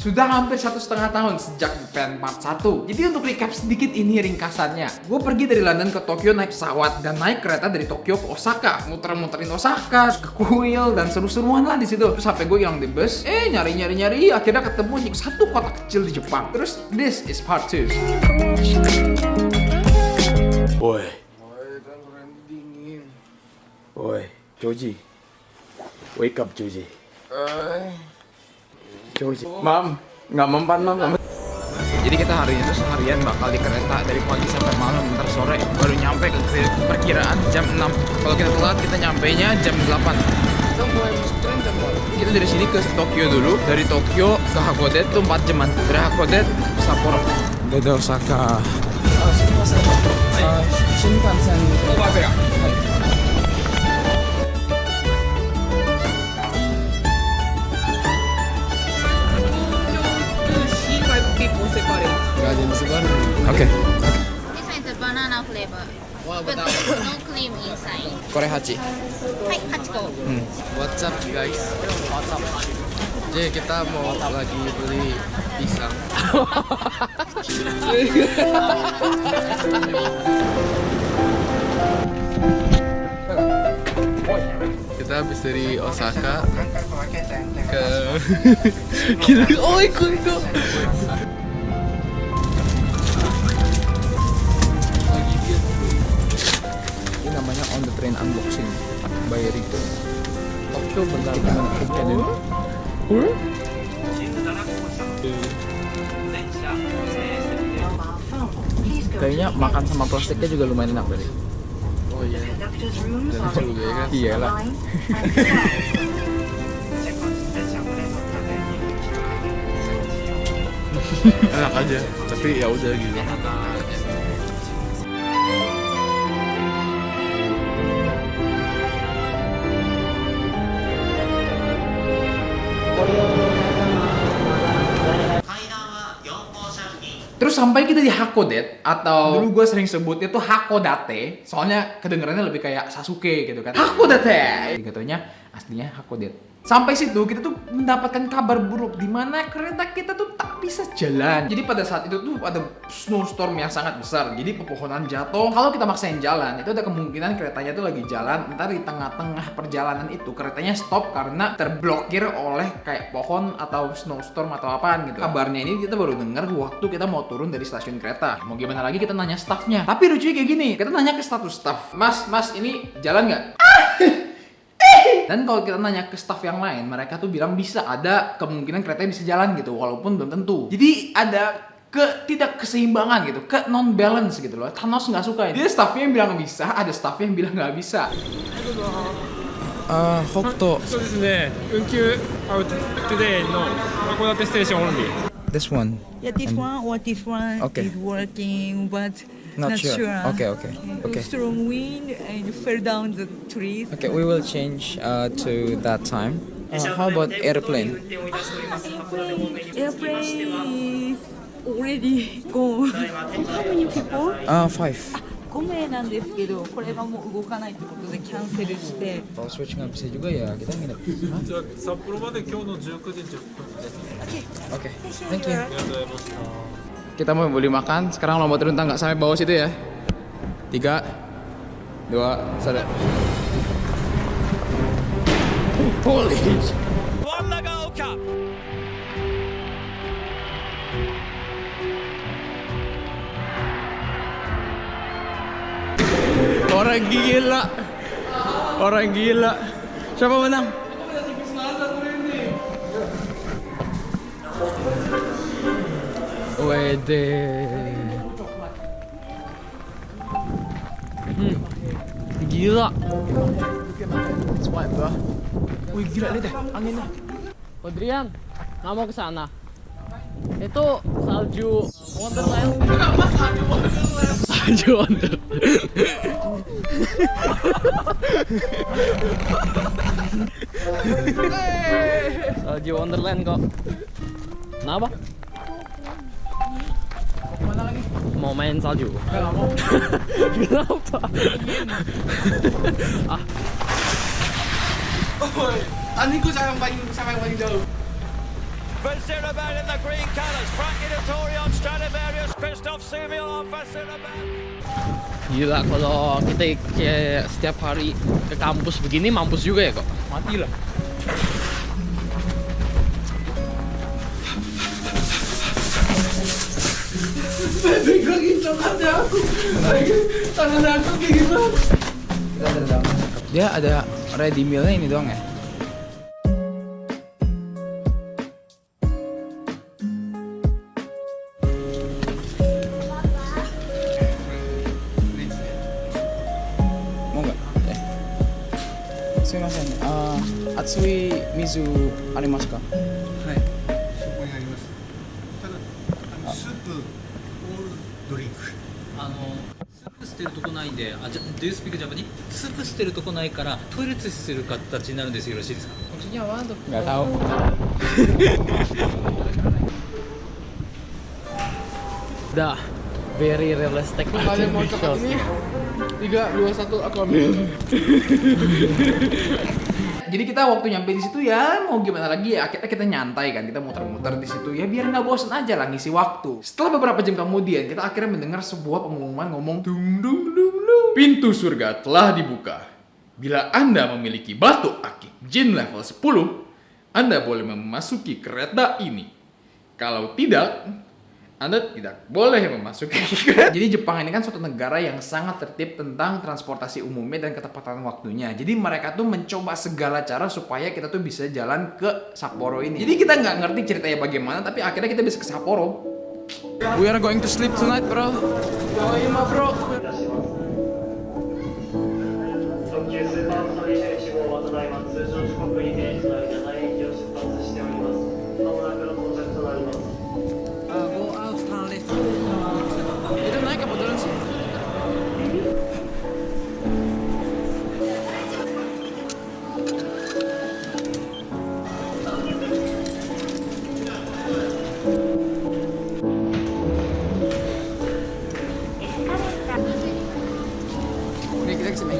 Sudah hampir 1,5 tahun sejak Japan Part 1. Jadi untuk recap sedikit ini ringkasannya. Gue pergi dari London ke Tokyo naik pesawat dan naik kereta dari Tokyo ke Osaka. Muter-muterin Osaka, ke kuil dan seru-seruan lah di situ. Terus HP gue hilang di bus. Nyari akhirnya ketemu di satu kota kecil di Jepang. Terus this is part 2. Woi, kan dingin. woi, Joji. Wake up, Joji. Joji. Mam, nggak mempan, Mam. Jadi kita hari itu seharian bakal di kereta dari pagi sampai malam, ntar sore baru nyampe ke perkiraan jam 6. Kalau kita telat kita nyampainya jam 8. Kita mulai train jam berapa? Kita dari sini ke Tokyo dulu, dari Tokyo ke Hakodate itu 4 jaman. Dari Hakodate ke Sapporo. Dari Osaka. Shinkansen. Oh, apa ya? Oke. This one is a banana flavor. But no cream inside. Korehachi. Hai, Hachiko. What's up guys? Jadi kita mau lagi beli pisang. Kita habis dari Osaka ke kita ikut. Ini namanya on the train unboxing by Rito. Tokyo benar-benar kejadian. Kayaknya makan sama plastiknya juga lumayan enak tadi. Oh iya. Dan juga ya kan. Iyalah. Enak aja. Tapi ya udah gitu. Terus sampai kita di Hakodate, atau dulu gue sering sebutnya tuh Hakodate, soalnya kedengarannya lebih kayak Sasuke gitu kan. Hakodate! Katanya aslinya Hakodate. Sampai situ kita tuh mendapatkan kabar buruk di mana kereta kita tuh tak bisa jalan. Jadi pada saat itu tuh ada snowstorm yang sangat besar. Jadi pepohonan jatuh. Kalau kita maksain jalan, itu ada kemungkinan keretanya tuh lagi jalan. Ntar di tengah-tengah perjalanan itu keretanya stop karena terblokir oleh kayak pohon atau snowstorm atau apaan gitu. Kabarnya ini kita baru dengar waktu kita mau turun dari stasiun kereta. Mau gimana lagi kita nanya staffnya. Tapi lucunya kayak gini, kita nanya ke status staff. Mas ini jalan nggak? Dan kalau kita nanya ke staff yang lain, mereka tuh bilang bisa, ada kemungkinan keretanya bisa jalan gitu, walaupun belum tentu. Jadi ada tidak keseimbangan gitu, ke non balance gitu loh. Thanos nggak suka ini. Jadi staffnya yang bilang bisa, ada staffnya yang bilang nggak bisa. Hokuto. そうですね。運休アウトトゥデイの函館ステーションオンリー。 This one. Yeah, this one or this one Okay. is working, but Not sure. Okay. Strong wind and fell down the trees. Okay, we will change to that time. How about airplane? Airplane is already gone. How many people? 5. 5名なんですけど、これがもう動かないってことでキャンセルして。 Kalau switch nggak bisa juga ya kita nginep. じゃあ札幌まで今日の19時10分です。 Oke, thank you. ありがとうございました。 Kita mau beli makan, sekarang lomba turun tangga sampai bawah situ ya. 3, 2, 1. Holy. Orang gila. Siapa menang? Wede. Gila. It's white, bro. Wih, gila lihat deh anginnya. Adrian, nggak mau ke sana. Itu salju Wonderland. Salju Wonderland. Salju Wonderland kok. Kenapa? Mau main salju? Nggak mau. Kenapa? Tadi gue sama yang paling jauh. with Ziraban in the green colours. Frankie Dettori on Stradivarius. Christoph Soumil on for Ziraban. Gila, kalau kita kayak setiap hari ke kampus begini mampus juga ya kok. Mati lah. Dia ada ready mealnya ini doang ya. Mau nggak? Sumimasen. Atsui mizu arimasu ka? スープ捨てるとこないんで、Do you speak Japanese? スープ捨てるとこないからトイレする形になるんですよ。よろしいですか? Maksudnya apa tuh? Nggak tahu. Dah, very realistic. Kalian mau coklat ini 3, 2, 1 aku ambil. Jadi kita waktu nyampe di situ ya mau gimana lagi ya, akhirnya kita nyantai kan, kita muter-muter di situ ya biar nggak bosan aja lah ngisi waktu. Setelah beberapa jam kemudian kita akhirnya mendengar sebuah pengumuman ngomong dung dung dung dung. Pintu surga telah dibuka. Bila Anda memiliki batu akik jin level 10, Anda boleh memasuki kereta ini. Kalau tidak, Anda tidak boleh memasuki kereta. Jadi Jepang ini kan suatu negara yang sangat tertib tentang transportasi umumnya dan ketepatan waktunya. Jadi mereka tuh mencoba segala cara supaya kita tuh bisa jalan ke Sapporo ini. Jadi kita nggak ngerti ceritanya bagaimana, tapi akhirnya kita bisa ke Sapporo. We are going to sleep tonight, bro. Iya mah bro. 特急スーパーファミリー1号はただいま通常時刻に定時の間内駅を出発しております。まもなくの到着となります。 Go out, turn left. Itu naik apa turun sih? Nih kita kesini.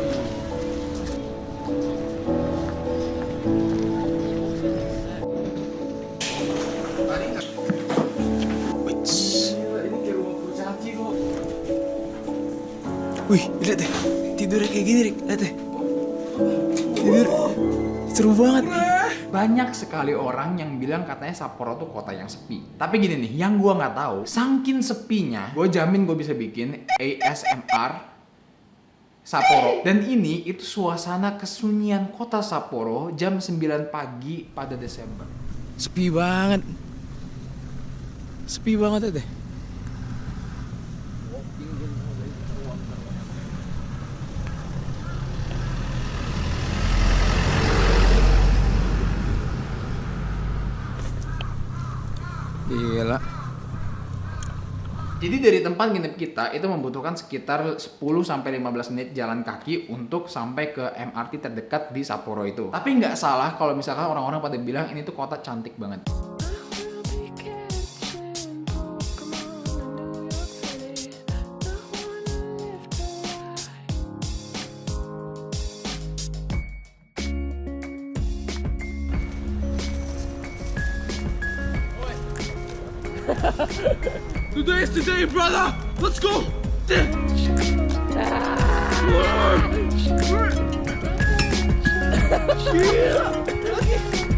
Wih, lihat deh. Tidurnya kayak gini, Rik. Lihat deh. Tidur. Seru banget. Banyak sekali orang yang bilang katanya Sapporo tuh kota yang sepi. Tapi gini nih, yang gua nggak tahu, saking sepinya, gue jamin gue bisa bikin ASMR Sapporo. Dan ini itu suasana kesunyian kota Sapporo jam 9 pagi pada Desember. Sepi banget. Sepi banget deh. Gila. Jadi dari tempat nginep kita itu membutuhkan sekitar 10-15 menit jalan kaki untuk sampai ke MRT terdekat di Sapporo itu. Tapi nggak salah kalau misalkan orang-orang pada bilang ini tuh kota cantik banget. Today is the day, brother. Let's go.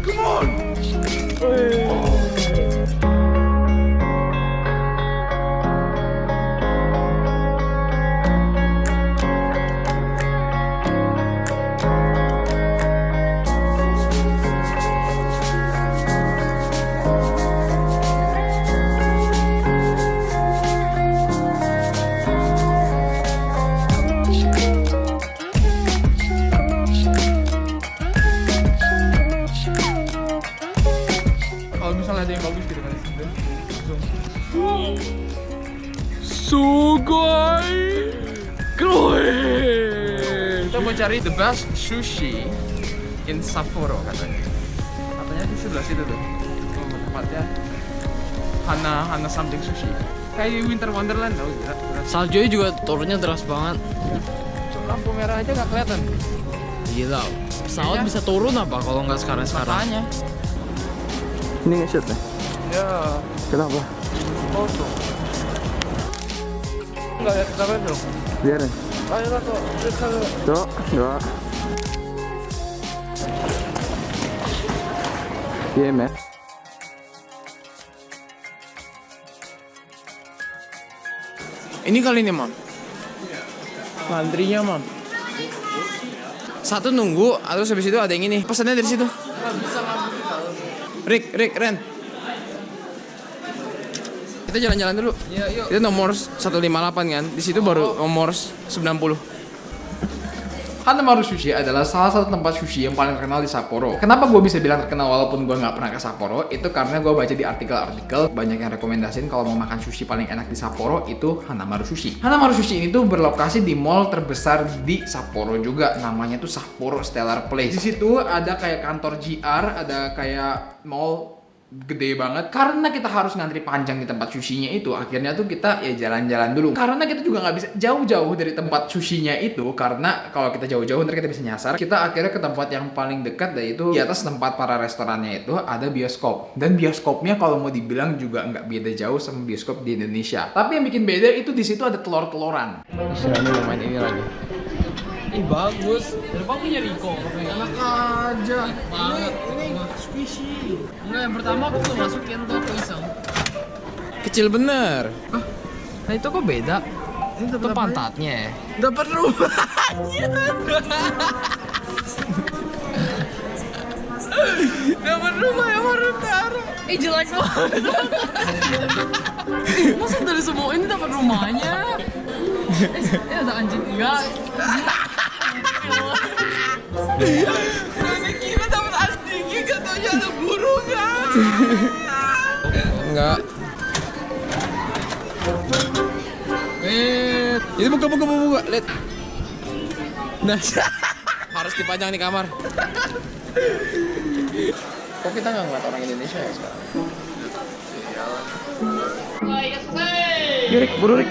Come on. Kalau misalnya ada yang bagus gitu kan langsung. Sugoi. Kita mau cari the best sushi in Sapporo katanya. Katanya di sebelah situ tuh. Tempatnya Hana something sushi. Kayak di Winter Wonderland tau gila. Saljunya juga turunnya deras banget. Lampu merah aja nggak kelihatan. Gila. Pesawat bisa turun apa kalau nggak sekarang? Makanya. Ini nge-shoot nih. Kenapa? Enggak lihat kamera dong. Biarin. Ayo lah kok. Tuh, enggak. Iya, Matt. Ini kali ini, Mam. Antrinya, Mam. Satu nunggu, terus habis itu ada yang ini. Pesannya dari situ. Ren. Kita jalan-jalan dulu. Iya, yuk. Itu nomor 158 kan. Di situ baru nomor 90. Hanamaru Sushi adalah salah satu tempat sushi yang paling terkenal di Sapporo. Kenapa gue bisa bilang terkenal walaupun gue nggak pernah ke Sapporo? Itu karena gue baca di artikel-artikel banyak yang rekomendasiin kalau mau makan sushi paling enak di Sapporo itu Hanamaru Sushi. Hanamaru Sushi ini tuh berlokasi di mall terbesar di Sapporo juga. Namanya tuh Sapporo Stellar Place. Di situ ada kayak kantor GR, ada kayak mall gede banget. Karena kita harus ngantri panjang di tempat sushinya itu, akhirnya tuh kita ya jalan-jalan dulu. Karena kita juga nggak bisa jauh-jauh dari tempat sushinya itu, karena kalau kita jauh-jauh ntar kita bisa nyasar. Kita akhirnya ke tempat yang paling dekat, yaitu di atas tempat para restorannya itu ada bioskop. Dan bioskopnya kalau mau dibilang juga nggak beda jauh sama bioskop di Indonesia. Tapi yang bikin beda itu di situ ada telur-teloran. Istilahnya mau main ini lagi. Ih, bagus. Kenapa punya Riko? Enak aja. Banget. Ini squishy. Enggak, yang pertama aku belum masukin tuh, aku iseng. Kecil bener. Nah itu kok beda? Itu pantatnya. Dapat rumahnya. Dapat rumah yang baru taruh. jelek banget. Masa dari semua ini dapat rumahnya? Ada anjing enggak? Nggak kira dapat anjingnya, katanya ada burungnya. Enggak. Itu buka. Lihat. Nah, harus dipajang di kamar. Kok kita nggak ngeliat orang Indonesia ya sekarang? Rik, buru Rik.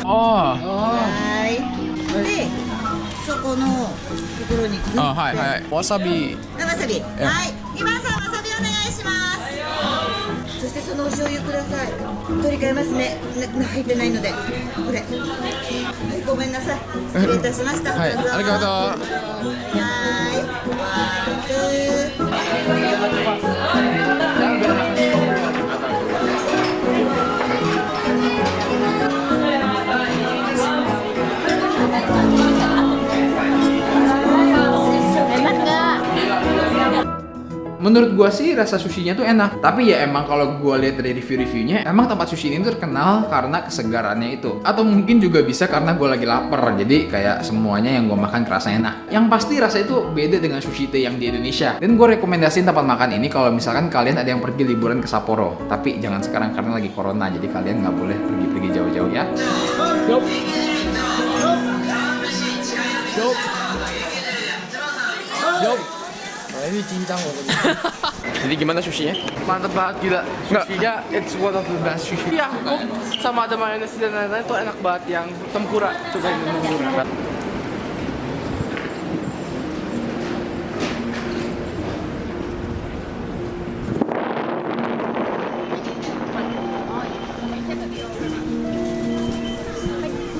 Oh. Hai. De, そこのところに。はい。わさび。わさび。はい。今さんわさびお願いします。そしてそのお醤油ください。取り替えますね。入ってないので。これ。はい、ごめんなさい。失礼いたしました。はい、どうぞありがとう。Enak nggak? Menurut gua sih rasa sushinya tuh enak, tapi ya emang kalau gua lihat dari review-reviewnya, emang tempat sushi ini tuh terkenal karena kesegarannya itu. Atau mungkin juga bisa karena gua lagi lapar, jadi kayak semuanya yang gua makan kerasa enak. Yang pasti rasa itu beda dengan sushi tei yang di Indonesia. Dan gua rekomendasiin tempat makan ini kalau misalkan kalian ada yang pergi liburan ke Sapporo. Tapi jangan sekarang karena lagi corona, jadi kalian nggak boleh pergi-pergi jauh-jauh ya. Ini cincang loh. Jadi gimana sushinya? Mantep banget, gila. Sushinya it's one of the best sushi. Iya, kok sama ada mayonnaise dan lain-lain tuh enak banget. Yang tempura, cobain tempura.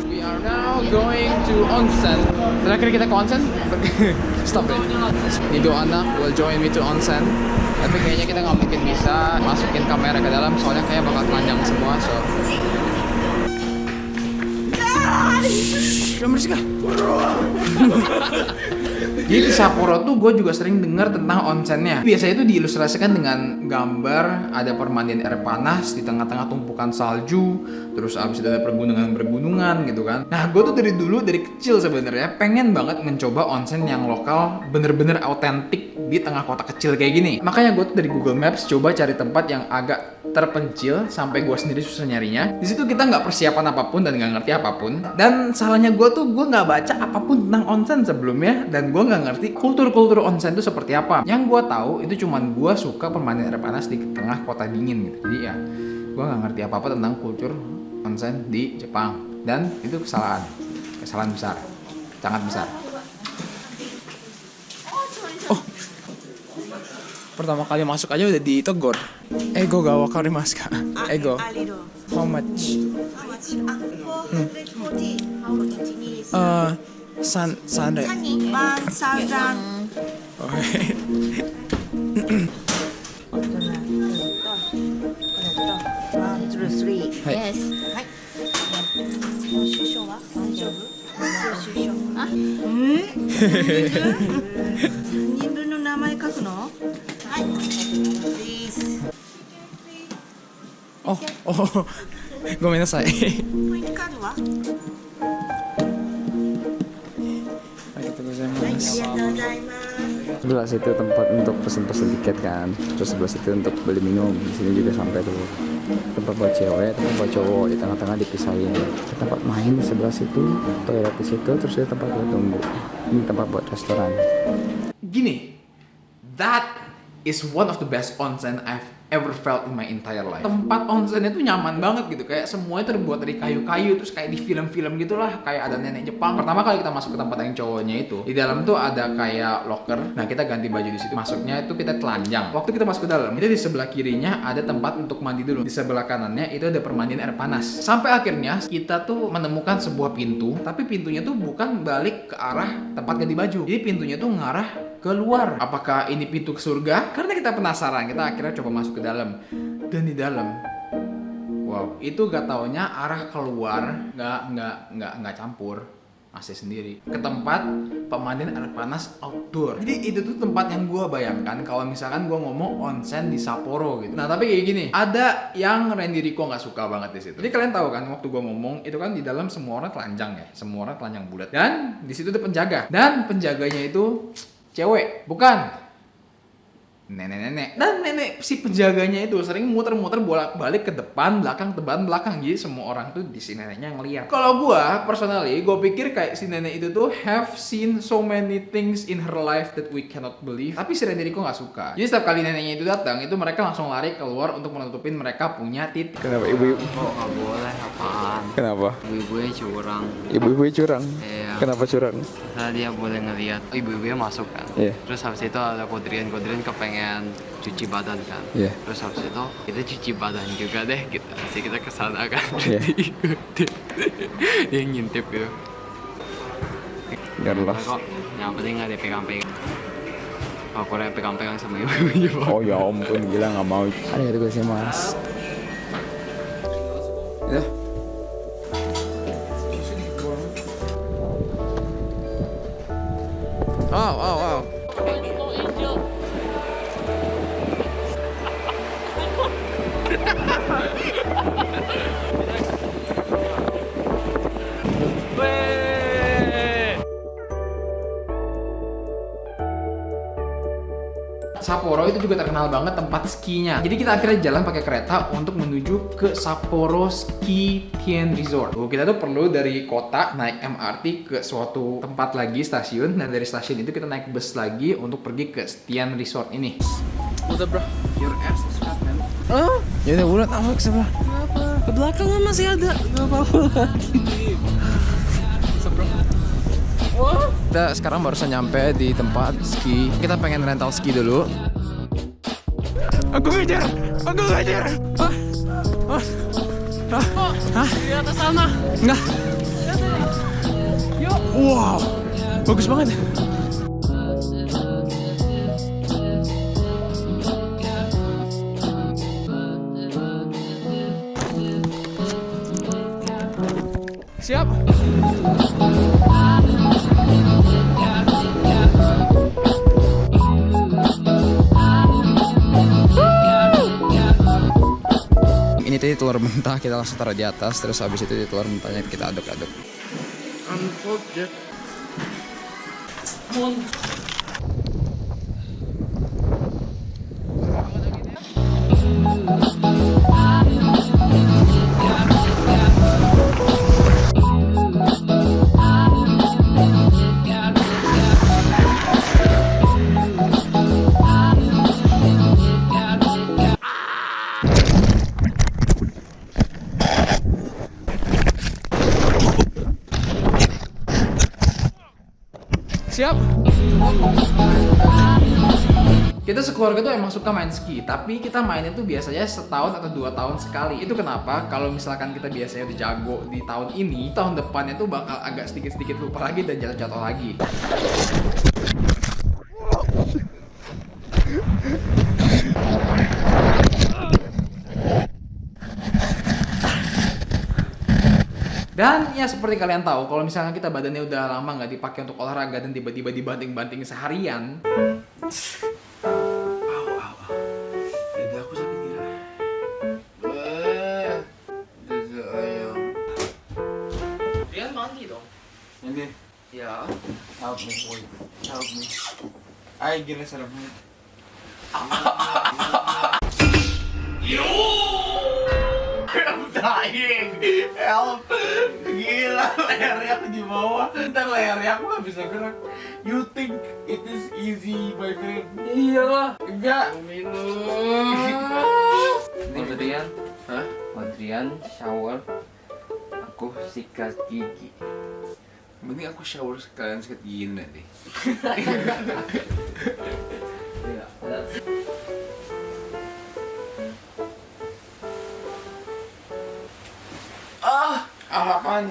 We are now going to onsen. Terakhir kita ke onsen? Stop it. Nido anak will join me to onsen. Tapi kayaknya kita nggak mungkin bisa masukin kamera ke dalam, soalnya kayak bakal telanjang semua. So. Udah bersih kah? Jadi di Sapporo tuh gue juga sering dengar tentang onsennya. Biasanya itu diilustrasikan dengan gambar ada permandian air panas di tengah-tengah tumpukan salju, terus abis itu ada pergunungan gitu kan. Nah gue tuh dari kecil sebenarnya pengen banget mencoba onsen yang lokal, bener-bener autentik di tengah kota kecil kayak gini. Makanya gue tuh dari Google Maps coba cari tempat yang agak terpencil sampai gue sendiri susah nyarinya. Di situ kita nggak persiapan apapun dan nggak ngerti apapun. Dan salahnya gue tuh gue nggak baca apapun tentang onsen sebelumnya, dan gue nggak ngerti kultur onsen itu seperti apa. Yang gue tahu itu cuman gue suka permandian air panas di tengah kota dingin gitu. Jadi ya gue nggak ngerti apa-apa tentang kultur onsen di Jepang, dan itu kesalahan besar, sangat besar. Pertama kali masuk aja udah ditegur. Ego ga wakarimasu ka? Ego. How much? 3で。Yes. 領収書は大丈夫？領収書。あ3人分の名前書くの？はい。Please。ごめんなさい。ポイントカードは？ありがとうございはい、あます。りがとうございます。 Sebelah situ tempat untuk pesen-pesen tiket kan, terus sebelah situ untuk beli minum. Di sini juga sampai tuh tempat buat cewek, tempat buat cowok, di tengah-tengah dipisahin. Tempat main di sebelah situ, toilet di situ, terus ada tempat buat tunggu. Ini tempat buat restoran. Gini, that is one of the best onsen I've ever felt in my entire life. Tempat onsennya tuh nyaman banget gitu, kayak semuanya terbuat dari kayu-kayu, terus kayak di film-film gitulah, kayak ada nenek Jepang. Pertama kali kita masuk ke tempat yang cowoknya itu, di dalam tuh ada kayak locker. Nah, kita ganti baju di situ. Masuknya itu kita telanjang. Waktu kita masuk ke dalam, itu di sebelah kirinya ada tempat untuk mandi dulu. Di sebelah kanannya itu ada permandian air panas. Sampai akhirnya kita tuh menemukan sebuah pintu, tapi pintunya tuh bukan balik ke arah tempat ganti baju. Jadi pintunya tuh ngarah keluar. Apakah ini pintu ke surga? Karena kita penasaran, kita akhirnya coba masuk ke dalam. Dan di dalam, wow, itu gak taunya arah keluar nggak campur, AC sendiri ke tempat pemandian air panas outdoor. Jadi itu tuh tempat yang gue bayangkan kalau misalkan gue ngomong onsen di Sapporo gitu. Nah tapi kayak gini, ada yang Randy Rico nggak suka banget di situ. Jadi kalian tahu kan waktu gue ngomong itu kan di dalam semua orang telanjang ya, semua orang telanjang bulat. Dan di situ ada penjaga, dan penjaganya itu cewek, bukan nenek-nenek. Dan nenek si penjaganya itu sering muter-muter bolak-balik ke depan, belakang. Jadi semua orang tuh di si neneknya ngeliat. Kalau gua personally, gua pikir kayak si nenek itu tuh have seen so many things in her life that we cannot believe. Tapi si Randy Rico nggak suka. Jadi setiap kali neneknya itu datang, itu mereka langsung lari keluar untuk menutupin mereka punya titik. Kenapa ibu-ibu? Oh, nggak boleh apaan? Kenapa? Ibu-ibunya curang. Ibu-ibu curang? Iya. Kenapa curang? Karena dia boleh ngelihat ibu-ibunya masuk kan. Iya. Terus habis itu ada kodrian kepengen cuci badan kan. Iya. Terus habis itu kita cuci badan juga deh gitu. Jadi kita kesana kan. Iya. Dia ngintip gitu. Biarlah. Kok yang penting nggak dipegang-pegang. Oh, kalau yang pegang-pegang sama ibu-ibunya. Oh ya ampun, gila nggak mau. Arigatou gozaimasu. Ya. Wow. Sapporo itu juga terkenal banget tempat skinya. Jadi kita akhirnya jalan pakai kereta untuk menuju ke Sapporo Ski Tien Resort. Kita tuh perlu dari kota naik MRT ke suatu tempat lagi, stasiun. Dan dari stasiun itu kita naik bus lagi untuk pergi ke Tien Resort ini. Udah bro. Your ass is fat, man. Oh? Ya udah bulat ke sebelah. Kenapa? Ke belakang kan masih ada. Gak apa-apa. Kita sekarang barusan nyampe di tempat ski. Kita pengen rental ski dulu. Aku ngejar. Di atas sana. Enggak. Yuk. Wow, bagus banget. Siap. Ini tadi telur mentah kita langsung taruh di atas, terus habis itu di telur mentahnya kita aduk-aduk. Siap. Kita sekeluarga tuh emang suka main ski, tapi kita mainnya tuh biasanya setahun atau 2 tahun sekali. Itu kenapa kalau misalkan kita biasanya udah jago di tahun ini, tahun depannya tuh bakal agak sedikit-sedikit lupa lagi dan jatuh-jatuh lagi. Dan ya seperti kalian tahu, kalau misalnya kita badannya udah lama nggak dipakai untuk olahraga dan tiba-tiba dibanting-banting seharian, Dada aku sakit gila. Dada ayam. Rian mandi dong. Ini. Ya. Help me, wait. Help me. Ay, gila sarap mo. I'm dying. Help. Gila, lehernya aku di bawah. Ntar lehernya aku gak bisa gerak. You think it is easy, my friend? Iya lah. Enggak. Minum. Adrian, Hah? Adrian shower, aku sikat gigi. Mending aku shower sekalian sikat gigi nanti. Apaan?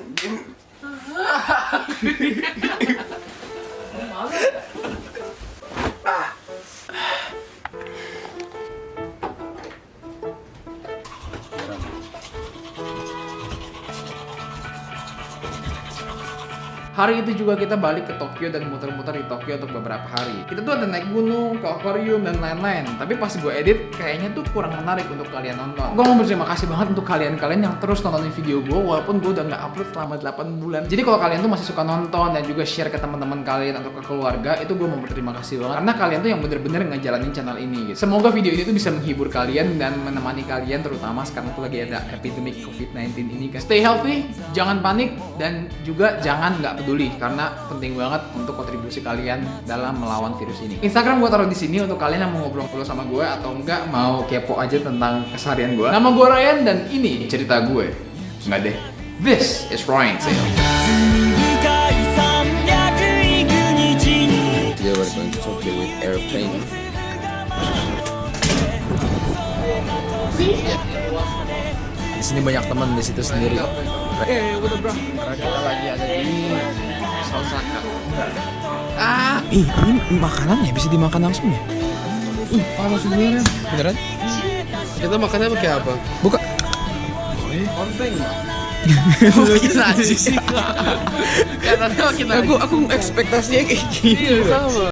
hari itu juga kita balik ke Tokyo dan muter-muter di Tokyo untuk beberapa hari. Kita tuh ada naik gunung, ke akuarium, dan lain-lain. Tapi pas gue edit, kayaknya tuh kurang menarik untuk kalian nonton. Gue mau berterima kasih banget untuk kalian-kalian yang terus nontonin video gue, walaupun gue udah nggak upload selama 8 bulan. Jadi kalau kalian tuh masih suka nonton dan juga share ke teman-teman kalian atau ke keluarga, itu gue mau berterima kasih banget. Karena kalian tuh yang bener-bener ngejalanin channel ini gitu. Semoga video ini tuh bisa menghibur kalian dan menemani kalian, terutama sekarang tuh lagi ada epidemic COVID-19 ini kan. Stay healthy, jangan panik, dan juga jangan nggak peduli, karena penting banget untuk kontribusi kalian dalam melawan virus ini. Instagram gue taruh di sini untuk kalian yang mau ngobrol sama gue atau enggak mau kepo aja tentang keseharian gue. Nama gue Ryan dan ini cerita gue. Enggak deh. This is Ryan Sale. Today we're going to Tokyo with airplane. Di sini banyak teman, di situ sendiri. Udah bro. Karena kita lagi ada di Osaka. Ini makanannya bisa dimakan langsung ya? Panas sebenarnya. Beneran? Kita makannya pakai apa? Buka. Konting. Makin aja sih. Katanya makin aja. Aku ekspektasinya kayak gini. Iya sama.